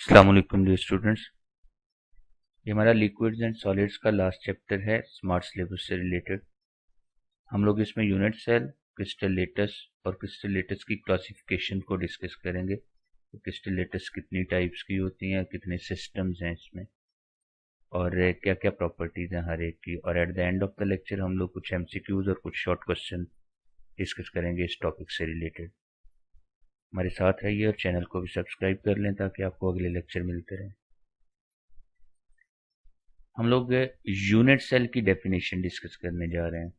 अस्सलाम वालेकुम dear students. ये हमारा लिक्विड्स एंड सॉलिड्स का लास्ट चैप्टर है स्मार्ट सिलेबस से रिलेटेड। हम लोग इसमें यूनिट सेल, क्रिस्टल लेटस और क्रिस्टल लेटस की क्लासिफिकेशन को डिस्कस करेंगे। तो क्रिस्टल लेटस कितनी टाइप्स की होती हैं, कितने सिस्टम्स हैं इसमें, और क्या क्या प्रॉपर्टीज़ हैं हर एक की। और at the end of the lecture हम लोग कुछ MCQs और कुछ शॉर्ट क्वेश्चन डिस्कस करेंगे इस टॉपिक से रिलेटेड। हमारे साथ रहिए और चैनल को भी सब्सक्राइब कर लें ताकि आपको अगले लेक्चर मिलते रहें। हम लोग यूनिट सेल की डेफिनेशन डिस्कस करने जा रहे हैं।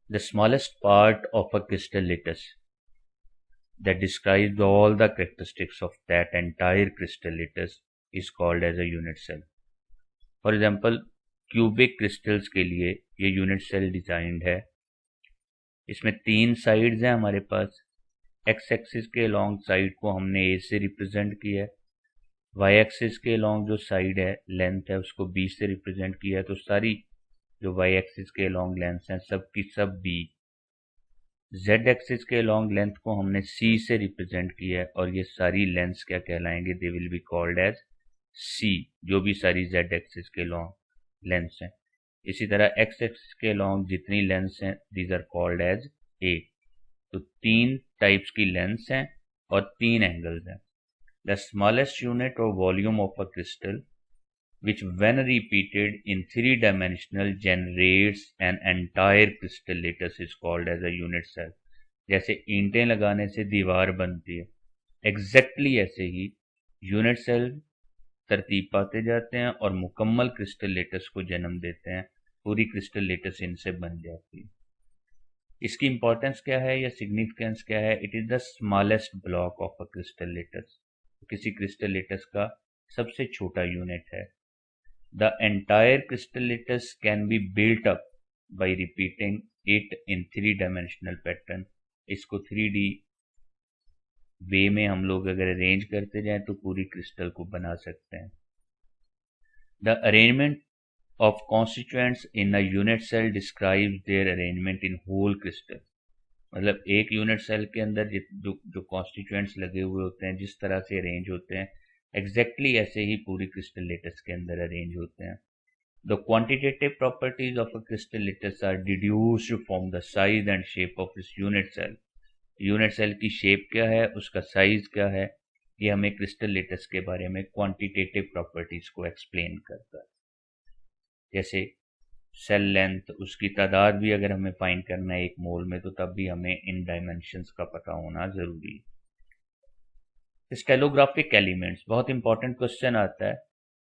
The smallest part of a crystal lattice that describes all the characteristics of that entire crystal lattice is called as a unit cell. For example, cubic crystals के लिए ये unit cell designed है। इसमें 3 sides हैं हमारे पास। X axis के long side को हमने ए से रिप्रेजेंट किया है, वाई एक्सिस के लॉन्ग जो साइड है लेंथ है उसको बी से रिप्रेजेंट किया है। तो सारी जो वाई एक्सिस के लॉन्ग लेंथ हैं सब की सब बी। जेड एक्सिस के लॉन्ग लेंथ को हमने सी से रिप्रेजेंट किया है और ये सारी लेंथ्स क्या कहलाएंगे, they will be called as C, जो भी सारी जेड एक्सिस के लॉन्ग लेंथ्स हैं। इसी तरह एक्स एक्सिस के लॉन्ग जितनी लेंथ्स हैं these are called as A. तो 3 टाइप्स की लेंथ्स हैं और 3 एंगल्स हैं। द स्मॉलेस्ट यूनिट और volume of a crystal which when repeated in 3-dimensional generates an entire crystal lattice is called as a unit cell। जैसे ईंटें लगाने से दीवार बनती है, एग्जैक्टली ऐसे ही यूनिट सेल तरतीब पाते जाते हैं और मुकम्मल क्रिस्टल लेटस को जन्म देते हैं। पूरी क्रिस्टल लेटस इनसे बन जाती है। इसकी इंपॉर्टेंस क्या है या सिग्निफिकेंस क्या है? It is the smallest block of a crystal lattice. किसी क्रिस्टल लेटस का सबसे छोटा यूनिट है। The entire crystal lattice can be built up by repeating it in 3-dimensional pattern। इसको 3D वे में हम लोग अगर अरेंज करते जाएं तो पूरी क्रिस्टल को बना सकते हैं। The arrangement of constituents in a unit cell describes their arrangement in whole crystal। मतलब एक यूनिट सेल के अंदर जो कॉन्स्टिट्यूएंट्स लगे हुए होते हैं, जिस तरह से अरेंज होते हैं, एग्जैक्टली ऐसे ही पूरी क्रिस्टल लेटस के अंदर अरेंज होते हैं। The quantitative properties of a crystal lattice are deduced from the size and shape of this unit cell. Unit cell की शेप क्या है, उसका साइज क्या है, ये हमें क्रिस्टल लेटस के बारे में क्वांटिटेटिव प्रॉपर्टीज को एक्सप्लेन करता है। जैसे सेल लेंथ, उसकी तादाद भी अगर हमें फाइंड करना है एक मोल में तो तब भी हमें इन डायमेंशंस का पता होना जरूरी है। क्रिस्टलोग्राफिक एलिमेंट्स, बहुत इंपॉर्टेंट क्वेश्चन आता है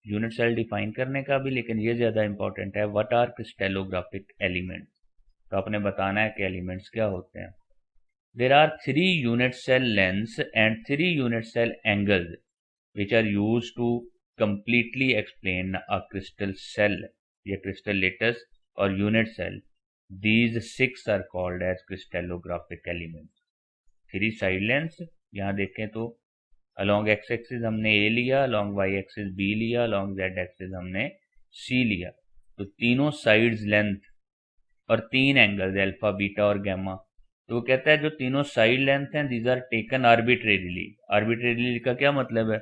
यूनिट सेल डिफाइन करने का भी, लेकिन ये ज्यादा इंपॉर्टेंट है। What are crystallographic elements? तो आपने बताना है कि एलिमेंट्स क्या होते हैं। There are 3 unit cell lengths and 3 unit cell angles which are used to completely explain a crystal cell या crystal lattice और unit cell। These 6 are called as crystallographic elements। 3 side lengths यहाँ देखें तो along x axis हमने A लिया, along y axis B लिया, along z axis हमने C लिया। तो तीनों sides length और 3 एंगल्स अल्फा, बीटा और गैमा। तो वो कहता है जो तीनों साइड लेंथ हैं these are taken arbitrarily. Arbitrarily का क्या मतलब है?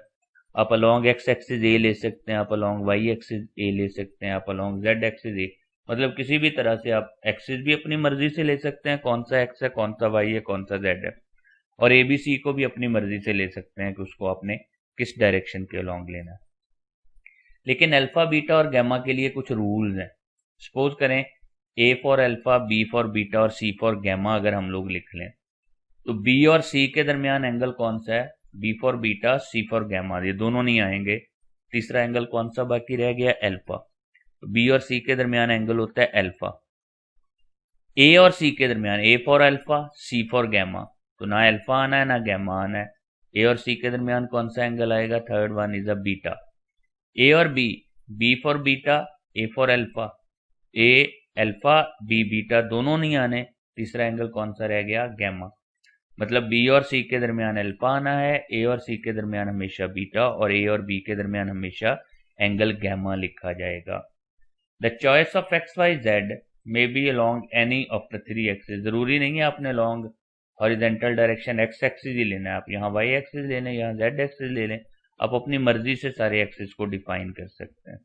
आप अलॉन्ग एक्स एक्सिस ए ले सकते हैं, आप अलॉन्ग वाई एक्सिस ए ले सकते हैं, आप अलॉन्ग जेड एक्सिस ए, मतलब किसी भी तरह से आप एक्सिस भी अपनी मर्जी से ले सकते हैं, कौन सा एक्स है, कौन सा वाई है, कौन सा जेड है। और ए बी सी को भी अपनी मर्जी से ले सकते हैं कि उसको आपने किस डायरेक्शन के अलॉन्ग लेना है। लेकिन अल्फा, बीटा और गैमा के लिए कुछ रूल्स हैं। सपोज करें A for alpha, B for beta और सी फॉर गैमा अगर हम लोग लिख लें तो बी और सी के दरमियान एंगल कौन सा है? B for beta, C for gamma, ये दोनों नहीं आएंगे। तीसरा एंगल कौन सा बाकी रह गया? अल्फा। तो बी और सी के दरमियान एंगल होता है अल्फा। ए और सी के दरमियान A for alpha, C for gamma, तो ना अल्फा आना है ना गैमा आना है। ए और सी के दरमियान कौन सा एंगल आएगा? Third one is a beta. A और B, B for beta, A for alpha, A alpha, B beta दोनों नहीं आने। तीसरा एंगल कौन सा रह गया? गैमा। मतलब बी और सी के दरमियान अल्फा आना है, ए और सी के दरमियान हमेशा बीटा और ए और बी के दरमियान हमेशा एंगल गैमा लिखा जाएगा। The choice of X Y Z may be along any of the 3 axis. जरूरी नहीं है आपने long horizontal direction X axis ही लेना है, आप यहाँ वाई एक्सिस ले लें, यहाँ जेड एक्सिस ले लें। आप अपनी मर्जी से सारे एक्सिस को डिफाइन कर सकते हैं।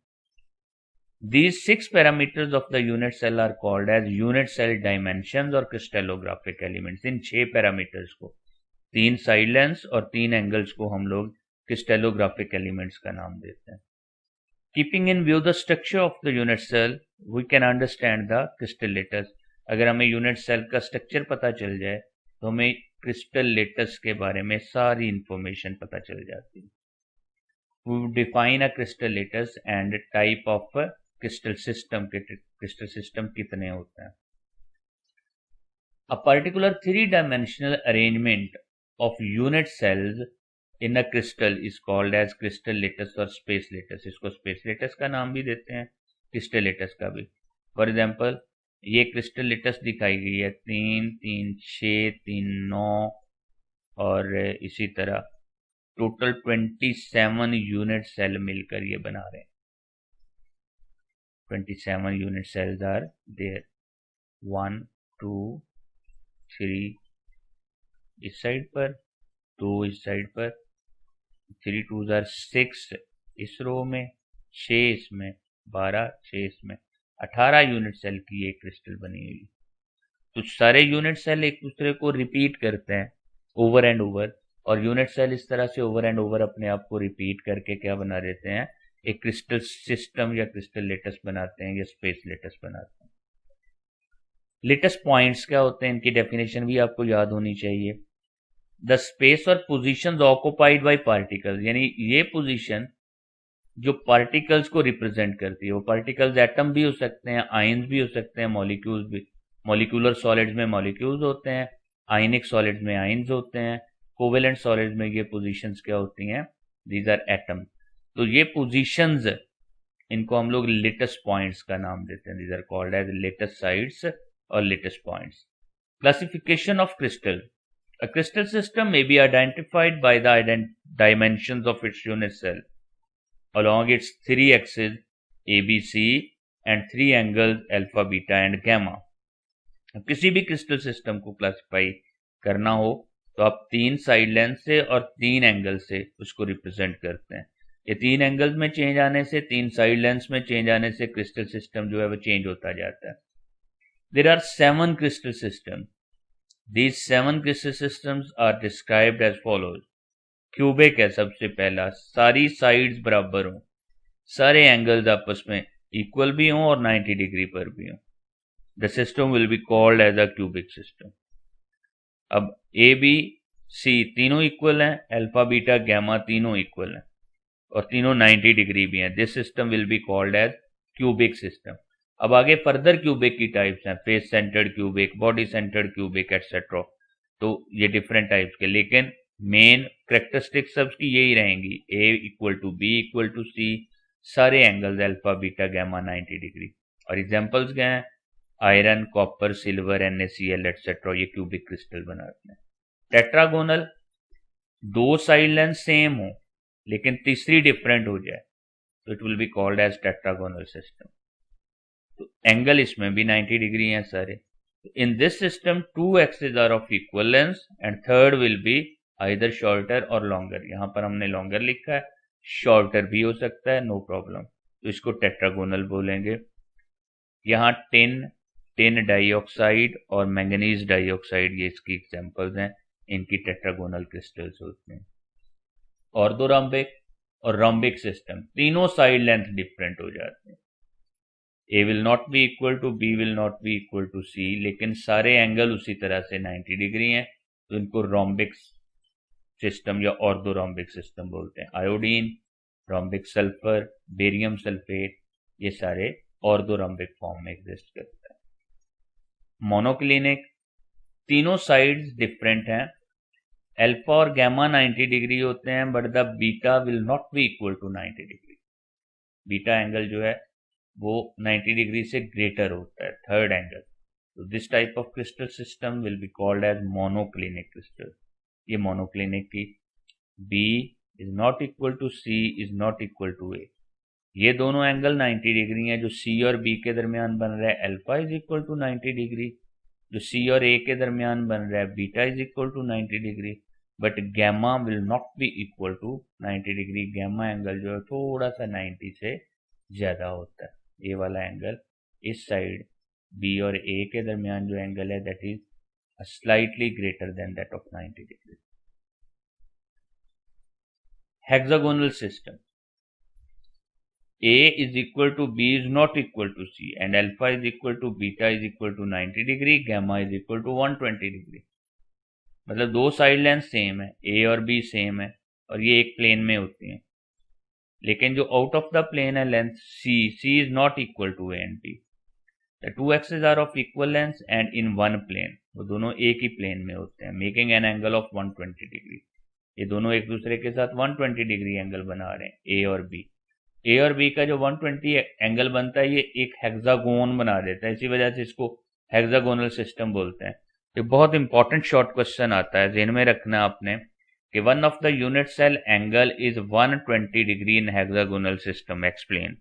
These 6 parameters of the unit cell are called as unit cell dimensions और crystallographic elements। इन 6 पैरामीटर्स को, 3 साइड लेंस और 3 एंगल्स को हम लोग क्रिस्टलोग्राफिक एलिमेंट्स का नाम देते हैं। Keeping in view the structure of the unit cell, we can understand the crystal lattice। अगर हमें यूनिट सेल का स्ट्रक्चर पता चल जाए तो हमें क्रिस्टल लेटस के बारे में सारी इंफॉर्मेशन पता चल जाती है। We define a crystal lattice and type of crystal system के crystal system कितने होते हैं। A particular 3-dimensional arrangement of unit cells in a crystal is called as crystal lattice और space lattice। इसको space lattice का नाम भी देते हैं, crystal lattice का भी। For example, ये crystal lattice दिखाई गई है 3, 3, 6, 3, 9 और इसी तरह टोटल 27 यूनिट सेल मिलकर ये बना रहे हैं। 27 यूनिट सेल्स आर देयर, 1, 2, 3 इस साइड पर, 2 इस साइड पर, 3 2s आर 6 इस रो में, 6 इसमें, 12, 6 इसमें, 18 यूनिट सेल की एक क्रिस्टल बनी हुई। तो सारे यूनिट सेल एक दूसरे को रिपीट करते हैं ओवर एंड ओवर, और यूनिट सेल इस तरह से ओवर एंड ओवर अपने आप को रिपीट करके क्या बना देते हैं, एक क्रिस्टल सिस्टम या क्रिस्टल लेटस बनाते हैं या स्पेस लेटस बनाते हैं। लेटस पॉइंट्स क्या होते हैं, इनकी डेफिनेशन भी आपको याद होनी चाहिए। द स्पेस और पोजीशंस ऑक्युपाइड बाय पार्टिकल्स, यानी ये पोजीशन जो पार्टिकल्स को रिप्रेजेंट करती है। वो पार्टिकल्स एटम भी हो सकते हैं, आयंस भी हो सकते हैं, मॉलिक्यूल्स भी। मॉलिक्यूलर सॉलिड्स में मॉलिक्यूल्स होते हैं, आयनिक सॉलिड्स में आयंस होते हैं, कोवेलेंट सॉलिड्स में ये पोजीशंस क्या होती हैं, दीज आर एटम। तो ये पोजीशंस, इनको हम लोग लेटस पॉइंट्स का नाम देते हैं। These are called as lattice sites और lattice points. Classification of crystal. A crystal system may be identified by the dimensions of its unit cell along its 3 axes ABC and 3 angles alpha, beta and gamma। किसी भी crystal system को classify करना हो तो आप 3 side lens से और 3 angle से उसको रिप्रेजेंट करते हैं। ये 3 एंगल्स में चेंज आने से, 3 साइड लेंस में चेंज आने से क्रिस्टल सिस्टम जो है वो चेंज होता जाता है। There are 7 crystal systems। These 7 crystal systems are described as follows। Cubic है सबसे पहला, सारी साइड्स बराबर हों, सारे एंगल्स आपस में इक्वल भी हों और 90 डिग्री पर भी हों। The system will be called as a cubic system. अब ए बी सी तीनों इक्वल हैं, अल्फा बीटा गैमा तीनों इक्वल हैं और तीनों 90 डिग्री भी हैं। This system will be called as cubic system. अब आगे फर्दर क्यूबिक की टाइप्स हैं, face centred cubic, body centred cubic etcetera. तो ये डिफरेंट टाइप्स के, लेकिन मेन करेक्टरिस्टिक्स सबकी यही रहेंगी, A equal to B equal to C, सारे angles alpha beta gamma 90 degree. और एग्जांपल्स क्या हैं, iron, copper, silver, NaCl etcetera, ये क्यूबिक क्रिस्टल बनाते हैं। टेट्रागोनल, 2 साइड लेंस सेम हो लेकिन तीसरी डिफरेंट हो जाए तो it will be called as tetragonal system. तो एंगल इसमें भी 90 डिग्री हैं सारे। In this system 2 axis are of equal lengths and third will be either shorter or longer. यहां पर हमने लॉन्गर लिखा है, शॉर्टर भी हो सकता है, नो प्रॉब्लम। तो इसको टेट्रागोनल बोलेंगे। यहाँ टिन डाइऑक्साइड और मैंगनीज डाइऑक्साइड ये इसकी एग्जांपल्स हैं, इनकी टेट्रागोनल क्रिस्टल्स होते हैं। ऑर्थोरॉम्बिक और रोम्बिक सिस्टम, तीनों साइड लेंथ डिफरेंट हो जाते हैं। A will not be equal to B will not be equal to C, लेकिन सारे एंगल उसी तरह से 90 डिग्री हैं, तो इनको रोम्बिक सिस्टम या ऑर्थोरॉम्बिक सिस्टम बोलते हैं। Iodine, rhombic sulphur, barium sulphate, ये सारे ऑर्थोरॉम्बिक फॉर्म में एग्जिस्ट करते हैं। मोनोक्लिनिक, तीनों साइड्स डिफरेंट हैं, अल्फा और गैमा 90 डिग्री होते हैं, but the beta will not be equal to 90 degree. Beta angle जो है वो 90 डिग्री से ग्रेटर होता है, थर्ड एंगल। तो this type of crystal system will be called as monoclinic crystal. ये मोनोक्लिनिक की। B is not equal to C is not equal to A। ये दोनों एंगल 90 डिग्री हैं। जो C और B के दरमियान बन रहा है alpha is equal to 90 degree, जो C और A के दरमियान बन रहा है beta is equal to 90 degree. But gamma will not be equal to 90 degree. Gamma angle जो है थोड़ा सा 90 से ज़्यादा होता है। ये वाला एंगल इस साइड बी और ए के दरमियान जो एंगल है that is slightly greater than that of 90 degree. Hexagonal system, A is equal to B is not equal to C and alpha is equal to beta is equal to 90 degree, gamma is equal to 120 degree। मतलब दो side length same है, A और B same है और ये एक plane में होती हैं, लेकिन जो आउट ऑफ द प्लेन है length C is not equal to A and B। The two axes are of equal length and in one plane, वो दोनों एक ही प्लेन में होते हैं, making an angle of 120 degree. ये दोनों एक दूसरे के साथ 120 डिग्री एंगल बना रहे हैं, A और B। ए और बी का जो 120 एंगल बनता है ये एक हेक्सागोन बना देता है, इसी वजह से इसको हेक्सागोनल सिस्टम बोलते हैं। ये बहुत इंपॉर्टेंट शॉर्ट क्वेश्चन आता है, ज़हन में रखना आपने कि one of the unit cell angle is 120 degree in hexagonal system, explain.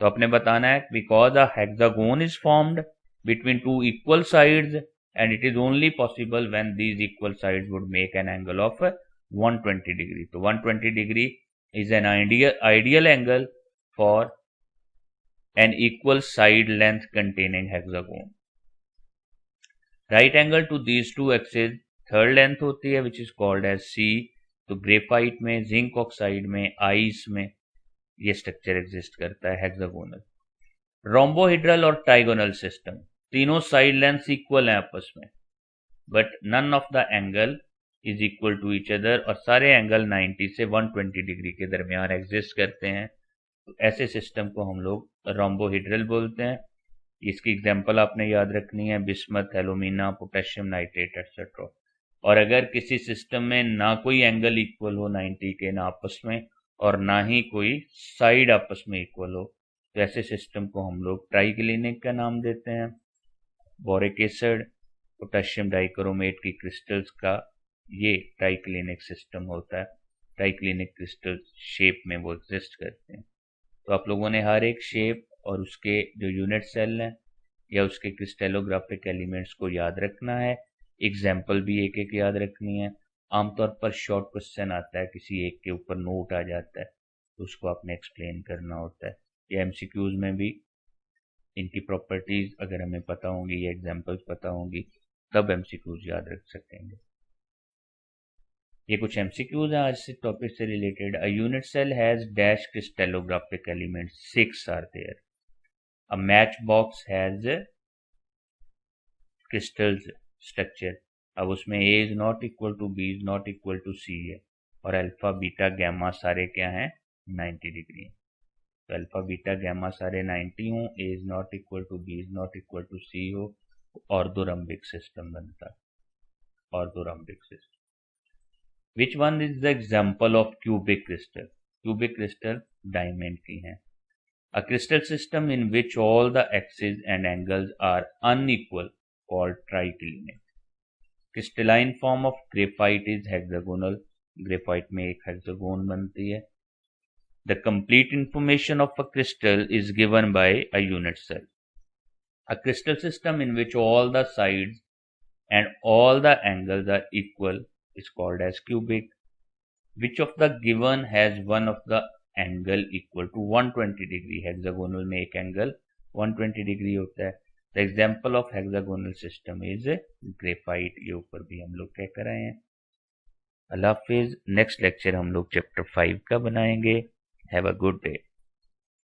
तो आपने बताना है because a hexagon is formed between two equal sides and it is only possible when these equal sides would make an angle of 120 degree. तो 120 degree is an ideal angle for an equal side length containing hexagon। Right angle to these two axes third length होती है which is called as C। तो graphite में, zinc oxide में, ice में ये structure exist करता है hexagonal. Rhombohedral और ट्राइगोनल सिस्टम, तीनों साइड लेंथ इक्वल हैं आपस में but none of the angle is equal to each other और सारे एंगल 90 से 120 डिग्री के दरमियान एग्जिस्ट करते हैं। तो ऐसे सिस्टम को हम लोग रोम्बोहिड्रल बोलते हैं। इसकी एग्जांपल आपने याद रखनी है, bismuth, alumina, potassium nitrate etcetera. और अगर किसी सिस्टम में ना कोई एंगल इक्वल हो 90 के ना आपस में और ना ही कोई साइड आपस में इक्वल हो, तो ऐसे सिस्टम को हम लोग ट्राइक्लिनिक का नाम देते हैं। बोरिक एसिड, पोटेशियम डाइक्रोमेट की क्रिस्टल्स का ये ट्राइक्लिनिक सिस्टम होता है। ट्राइक्लिनिक क्रिस्टल शेप में वो एग्जिस्ट करते हैं। तो आप लोगों ने हर एक शेप और उसके जो यूनिट सेल हैं या उसके क्रिस्टेलोग्राफिक एलिमेंट्स को याद रखना है, एग्जाम्पल भी एक एक याद रखनी है। आमतौर पर शॉर्ट क्वेश्चन आता है, किसी एक के ऊपर नोट आ जाता है तो उसको आपने एक्सप्लेन करना होता है। या एमसीक्यूज में भी इनकी प्रॉपर्टीज अगर हमें पता होंगी या एग्जाम्पल्स पता होंगी तब एमसीक्यूज याद रख सकेंगे। ये कुछ एमसीक्यूज हैं आज से टॉपिक से related. A unit cell has dash crystallographic elements, 6 are there. A match box has crystals structure. अब उसमें A is not equal to B is not equal to C है और अल्फा बीटा गैमा सारे क्या हैं 90 degree. तो alpha beta gamma सारे 90 हो, A is not equal to B is not equal to C हो, ऑर्थोरम्बिक सिस्टम बनता है, orthorhombic system. Which one is the example of cubic crystal? Cubic crystal diamond की हैं। A crystal system in which all the axes and angles are unequal called triclinic। Crystalline form of graphite is hexagonal। Graphite में एक hexagon बनती है। The complete information of a crystal is given by a unit cell। A crystal system in which all the sides and all the angles are equal is called as cubic। Which of the given has one of the angle equal to 120 degree? Hexagonal में एक angle 120 degree होता है। The example of hexagonal system is graphite। ये ऊपर भी हम लोग कह कर आए हैं। अल्लाह हाफिज। नेक्स्ट लेक्चर हम लोग चैप्टर 5 का बनाएंगे। Have a good day.